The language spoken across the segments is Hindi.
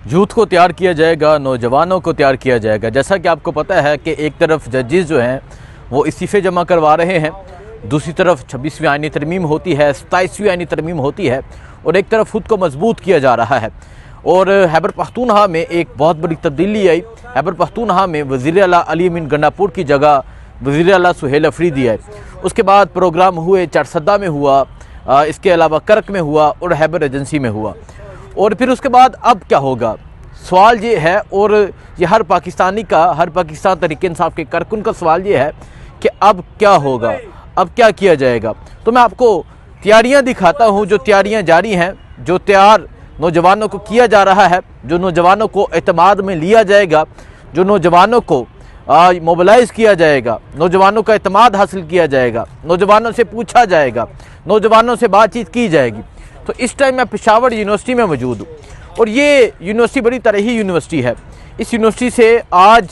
यूथ को तैयार किया जाएगा, नौजवानों को तैयार किया जाएगा। जैसा कि आपको पता है कि एक तरफ जजेस जो हैं वो इस्तीफ़े जमा करवा रहे हैं, दूसरी तरफ 26वीं आईनी तरमीम होती है, 27वीं आईनी तरमीम होती है, और एक तरफ खुद को मजबूत किया जा रहा है। और खैबर पख्तूनख्वा में एक बहुत बड़ी तब्दीली आई। खैबर पख्तूनख्वा में वज़ीर आला अली अमीन गंडापुर की जगह वज़ीर आला सुहेल अफरीदी आए। उसके बाद प्रोग्राम हुए, चारसदा में हुआ, इसके अलावा करक में हुआ और खैबर एजेंसी में हुआ। और फिर उसके बाद अब क्या होगा, सवाल ये है, और ये हर पाकिस्तानी का, हर पाकिस्तान तहरीक इंसाफ के कारकुन का सवाल ये है कि अब क्या होगा, अब क्या किया जाएगा। तो मैं आपको तैयारियां दिखाता हूं, जो तैयारियां जारी हैं, जो तैयार नौजवानों को किया जा रहा है, जो नौजवानों को एतमाद में लिया जाएगा, जो नौजवानों को मोबिलाइज़ किया जाएगा, नौजवानों का एतमाद हासिल किया जाएगा, नौजवानों से पूछा जाएगा, नौजवानों से बातचीत की जाएगी। तो इस टाइम मैं पेशावर यूनिवर्सिटी में मौजूद हूँ, और ये यूनिवर्सिटी बड़ी तरीही यूनिवर्सिटी है। इस यूनिवर्सिटी से आज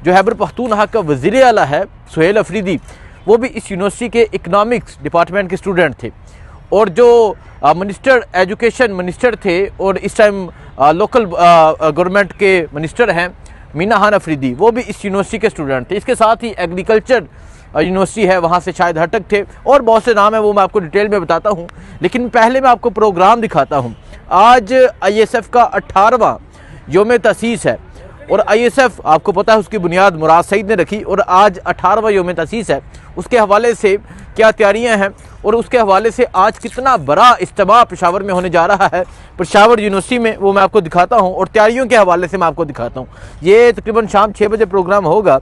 जो खैबर पख्तूनख्वा का वज़ीर आला है सुहेल अफरीदी, वो भी इस यूनिवर्सिटी के इकनॉमिक्स डिपार्टमेंट के स्टूडेंट थे। और जो मिनिस्टर एजुकेशन मिनिस्टर थे और इस टाइम लोकल गवर्नमेंट के मिनिस्टर हैं मीना खान अफरीदी, वो भी इस यूनिवर्सिटी के स्टूडेंट थे। इसके साथ ही एग्रीकल्चर यूनिवर्सिटी है, वहाँ से शायद हटक थे, और बहुत से नाम है, वो मैं आपको डिटेल में बताता हूँ। लेकिन पहले मैं आपको प्रोग्राम दिखाता हूँ। आज ISF का 18वां योम तसीस है, और ISF आपको पता है उसकी बुनियाद मुराद सईद ने रखी, और आज 18वां योम तसीस है। उसके हवाले से क्या तैयारियां हैं, और उसके हवाले से आज कितना बड़ा इज्तिमा पेशावर में होने जा रहा है, पेशावर यूनिवर्सिटी में, वो मैं आपको दिखाता हूं। और तैयारियों के हवाले से मैं आपको दिखाता हूं। ये तकरीबन शाम 6 बजे प्रोग्राम होगा,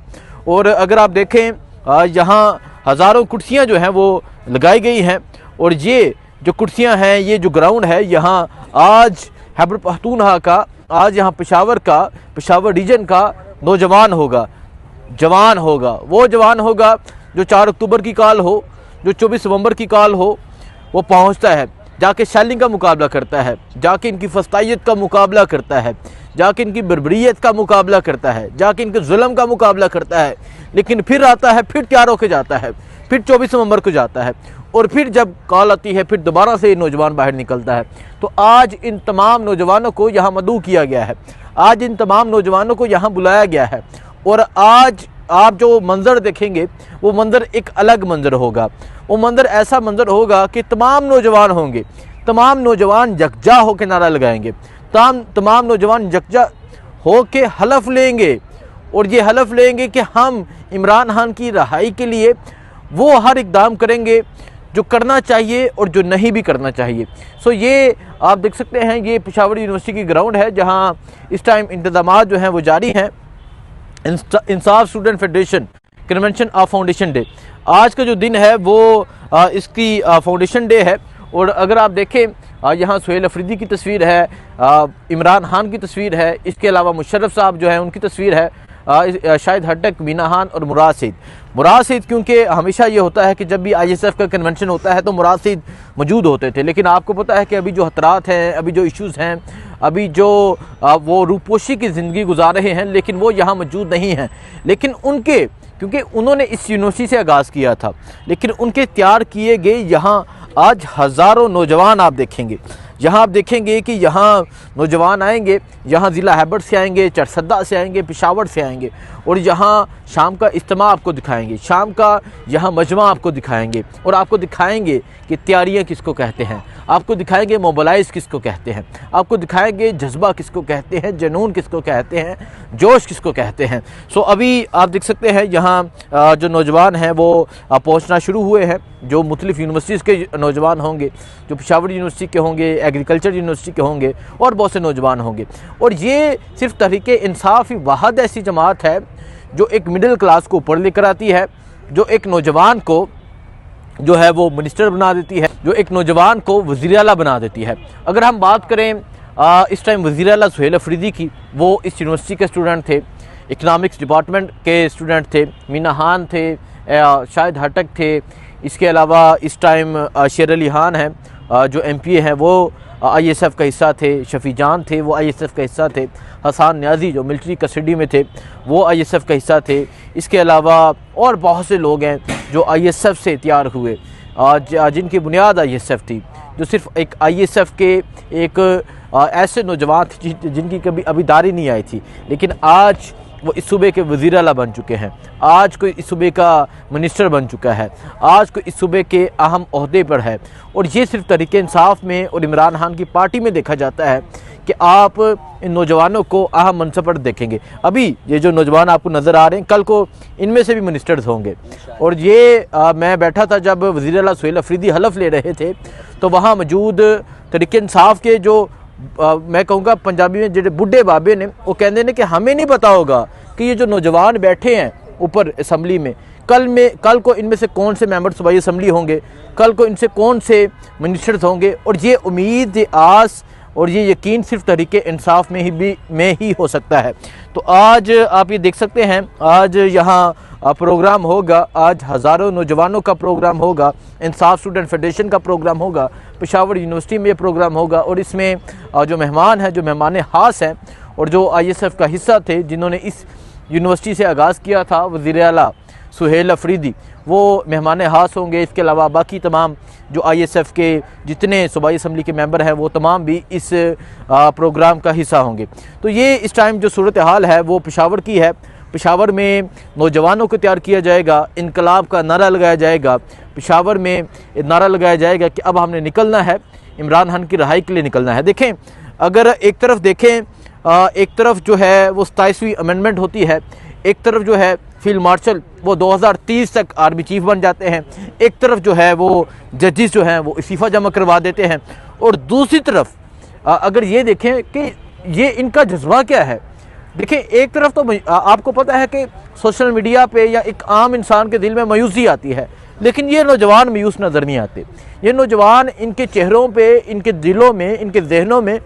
और अगर आप देखें यहाँ हज़ारों कुर्सियाँ जो हैं वो लगाई गई हैं, और ये जो कुर्सियाँ हैं, ये जो ग्राउंड है, यहाँ आज खैबर पख्तूनख्वा का, आज यहाँ पेशावर रीजन का नौजवान होगा, जवान होगा। वो जवान होगा जो 4 अक्टूबर की काल हो, जो 24 नवंबर की काल हो, वो पहुँचता है, जाके शैलिंग का मुकाबला करता है, जाके इनकी फस्तायत का मुकाबला करता है, जाके इनकी बर्बरियत का मुकाबला करता है, जाके इनके जुल्म का मुकाबला करता है। लेकिन फिर आता है, फिर तैयार होकर जाता है, फिर 24 नवंबर को जाता है, और फिर जब कॉल आती है फिर दोबारा से नौजवान बाहर निकलता है। तो आज इन तमाम नौजवानों को यहाँ मदऊ किया गया है, आज इन तमाम नौजवानों को यहाँ बुलाया गया है। और आज आप जो मंज़र देखेंगे वो मंज़र एक अलग मंज़र होगा। वो मंज़र ऐसा मंज़र होगा कि तमाम नौजवान होंगे, तमाम नौजवान यकजा होकर नारा लगाएंगे, तमाम नौजवान यकजा होकर हलफ लेंगे, और ये हलफ लेंगे कि हम इमरान खान की रहाई के लिए वो हर इक़दाम करेंगे जो करना चाहिए और जो नहीं भी करना चाहिए। सो ये आप देख सकते हैं, ये पेशावर यूनिवर्सिटी की ग्राउंड है, जहाँ इस टाइम इंतज़ामात जो हैं वो जारी हैं। Insaf student federation convention of foundation day, आज का जो दिन है वो इसकी फाउंडेशन डे है। और अगर आप देखें, यहाँ सुहेल अफरीदी की तस्वीर है, इमरान खान की तस्वीर है, इसके अलावा मुशर्रफ साहब जो है उनकी तस्वीर है, शायद हटक, मीना खान और मुराद सईद, क्योंकि हमेशा ये होता है कि जब भी ISF का कन्वेंशन होता है तो मुराद सईद मौजूद होते थे। लेकिन आपको पता है कि अभी जो खतरात हैं, अभी जो इश्यूज़ हैं, अभी जो वो रूपोशी की ज़िंदगी गुजार रहे हैं, लेकिन वो यहाँ मौजूद नहीं हैं। लेकिन उनके, क्योंकि उन्होंने इस यूनिवर्सिटी से आगाज़ किया था, लेकिन उनके तैयार किए गए यहाँ आज हज़ारों नौजवान आप देखेंगे। यहाँ आप देखेंगे कि यहाँ नौजवान आएंगे, यहाँ ज़िला खैबर से आएंगे, चारसदा से आएंगे, पेशावर से आएंगे, और यहाँ शाम का इज्तिमा आपको दिखाएंगे, शाम का यहाँ मजमा आपको दिखाएंगे, और आपको दिखाएंगे कि तैयारियाँ किसको कहते हैं, आपको दिखाएंगे मोबिलाइज़ किसको कहते हैं, आपको दिखाएंगे जज्बा किसको कहते हैं, जुनून किसको कहते हैं, जोश किसको कहते हैं। सो अभी आप देख सकते हैं यहाँ जो नौजवान हैं वो पहुँचना शुरू हुए हैं, जो मुख्तलिफ़ यूनिवर्सिटीज़ के नौजवान होंगे, जो पेशावर यूनिवर्सिटी के होंगे, एग्रीकल्चर यूनिवर्सिटी के होंगे, और बहुत से नौजवान होंगे। और ये सिर्फ तहरीक इंसाफ ही वाहद ऐसी जमात है जो एक मिडिल क्लास को ऊपर लेकर आती है, जो एक नौजवान को जो है वो मिनिस्टर बना देती है, जो एक नौजवान को वज़ीर आला बना देती है। अगर हम बात करें इस टाइम वज़ीर आला सुहेल अफरीदी की, वो इस यूनिवर्सिटी के स्टूडेंट थे, इकनॉमिक्स डिपार्टमेंट के स्टूडेंट थे, मीना खान थे, शायद हटक थे, इसके अलावा इस टाइम शेर अली खान हैं जो MPA हैं, वो ISF का हिस्सा थे, शफ़ी जान थे वो ISF का हिस्सा थे, हसन न्याजी जो मिलिट्री कस्टडी में थे वो ISF का हिस्सा थे। इसके अलावा और बहुत से लोग हैं जो ISF से तैयार हुए, जिनकी बुनियाद ISF थी, जो सिर्फ एक ISF के एक ऐसे नौजवान थे जिनकी कभी अबीदारी नहीं आई थी, लेकिन आज वो इस सूबे के वज़ीर आला बन चुके हैं। आज कोई इस सूबे का मिनिस्टर बन चुका है, आज कोई इस सूबे के अहम ओहदे पर है। और ये सिर्फ तहरीक इंसाफ में और इमरान खान की पार्टी में देखा जाता है कि आप इन नौजवानों को अहम मनसब पर देखेंगे। अभी ये जो नौजवान आपको नज़र आ रहे हैं, कल को इनमें से भी मिनिस्टर्स होंगे। और ये मैं बैठा था जब वज़ीर आला सुहेल अफरीदी हलफ ले रहे थे, तो वहाँ मौजूद तहरीक इंसाफ के जो मैं कहूँगा पंजाबी में जो बुढ़े बाबे ने, वो कहते हैं कि हमें नहीं पता होगा कि ये जो नौजवान बैठे हैं ऊपर असम्बली में, कल को इनमें से कौन से मेंबर सूबाई असम्बली होंगे, कल को इनसे कौन से मिनिस्टर्स होंगे। और ये उम्मीद, ये आस और ये यकीन सिर्फ तहरीक इंसाफ में ही हो सकता है। तो आज आप ये देख सकते हैं, आज यहाँ प्रोग्राम होगा, आज हज़ारों नौजवानों का प्रोग्राम होगा, इंसाफ स्टूडेंट फेडरेशन का प्रोग्राम होगा, पेशावर यूनिवर्सिटी में ये प्रोग्राम होगा। और इसमें जो मेहमान हैं, जो मेहमान ख़ास हैं और जो ISF का हिस्सा थे, जिन्होंने इस यूनिवर्सिटी से आगाज़ किया था, वज़ीर आला सुहेल अफरीदी, वो मेहमान ख़ास होंगे। इसके अलावा बाकी तमाम जो ISF के जितने सूबाई असम्बली के मेंबर हैं, वो तमाम भी इस प्रोग्राम का हिस्सा होंगे। तो ये इस टाइम जो सूरत हाल है वो पेशावर की है। पेशावर में नौजवानों को तैयार किया जाएगा, इनकलाब का नारा लगाया जाएगा। पेशावर में नारा लगाया जाएगा कि अब हमने निकलना है, इमरान खान की रिहाई के लिए निकलना है। देखें, अगर एक तरफ देखें, एक तरफ जो है वो 27वीं अमेंडमेंट होती है, एक तरफ जो है फील्ड मार्शल वो 2030 तक आर्मी चीफ बन जाते हैं, एक तरफ जो है वो जजेस जो हैं वो इस्तीफ़ा जमा करवा देते हैं, और दूसरी तरफ अगर ये देखें कि ये इनका जज्बा क्या है। देखें, एक तरफ तो आपको पता है कि सोशल मीडिया पे या एक आम इंसान के दिल में मायूसी आती है, लेकिन ये नौजवान मायूस नज़र नहीं आते। ये नौजवान, इनके चेहरों पे, इनके दिलों में, इनके जहनों में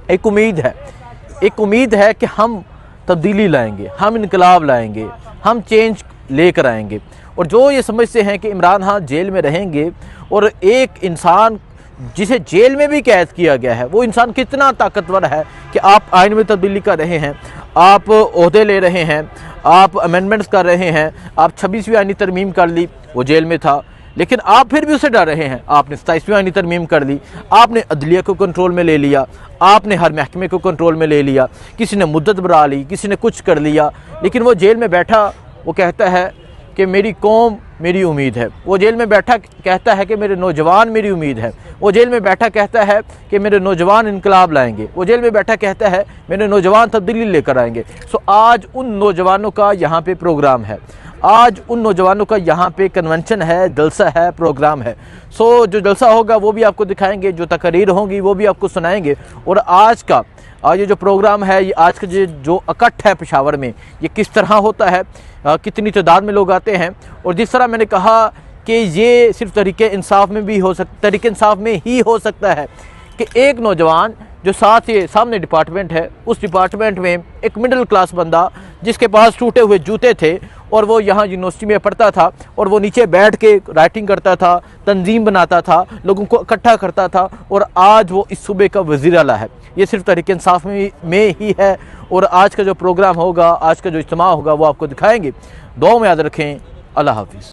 एक उम्मीद है, एक उम्मीद है कि हम तब्दीली लाएंगे, हम इनकलाब लाएंगे, हम चेंज लेकर आएंगे। और जो ये समझते हैं कि इमरान खान जेल में रहेंगे, और एक इंसान जिसे जेल में भी कैद किया गया है, वो इंसान कितना ताकतवर है कि आप आइन में तब्दीली कर रहे हैं, आप ओहदे ले रहे हैं, आप अमेंडमेंट्स कर रहे हैं, आप 26वीं आइनी तरमीम कर ली, वो जेल में था, लेकिन आप फिर भी उसे डर रहे हैं। आपने 27वीं आइनी तरमीम कर ली, आपने अदलिया को कंट्रोल में ले लिया, आपने हर महकमे को कंट्रोल में ले लिया, किसी ने मुद्दत बढ़ा ली, किसी ने कुछ कर लिया, लेकिन वो जेल में बैठा, वो कहता है कि मेरी कौम मेरी उम्मीद है। वो जेल में बैठा कहता है कि मेरे नौजवान मेरी उम्मीद है। वो जेल में बैठा कहता है कि मेरे नौजवान इनकलाब लाएंगे। वो जेल में बैठा कहता है मेरे नौजवान तब्दीली लेकर आएंगे। सो आज उन नौजवानों का यहाँ पे प्रोग्राम है, आज उन नौजवानों का यहाँ पे कन्वेंशन है, जलसा है, प्रोग्राम है। सो जो जलसा होगा वो भी आपको दिखाएंगे, जो तकरीर होंगी वो भी आपको सुनाएंगे। और आज ये जो प्रोग्राम है, ये आज का जो इकट्ठ है पेशावर में, ये किस तरह होता है, कितनी तादाद में लोग आते हैं। और जिस तरह मैंने कहा कि ये सिर्फ तहरीक इंसाफ में भी तहरीक इंसाफ में ही हो सकता है कि एक नौजवान जो सामने डिपार्टमेंट है, उस डिपार्टमेंट में एक मिडिल क्लास बंदा जिसके पास टूटे हुए जूते थे और वो यहाँ यूनिवर्सिटी में पढ़ता था और वो नीचे बैठ के राइटिंग करता था, तंजीम बनाता था, लोगों को इकट्ठा करता था, और आज वो इस सूबे का वज़ीर आला है। ये सिर्फ तहरीक इंसाफ में ही है। और आज का जो प्रोग्राम होगा, आज का जो इज्तिमा होगा, वो आपको दिखाएंगे। दुआ में याद रखें। अल्लाह हाफिज़।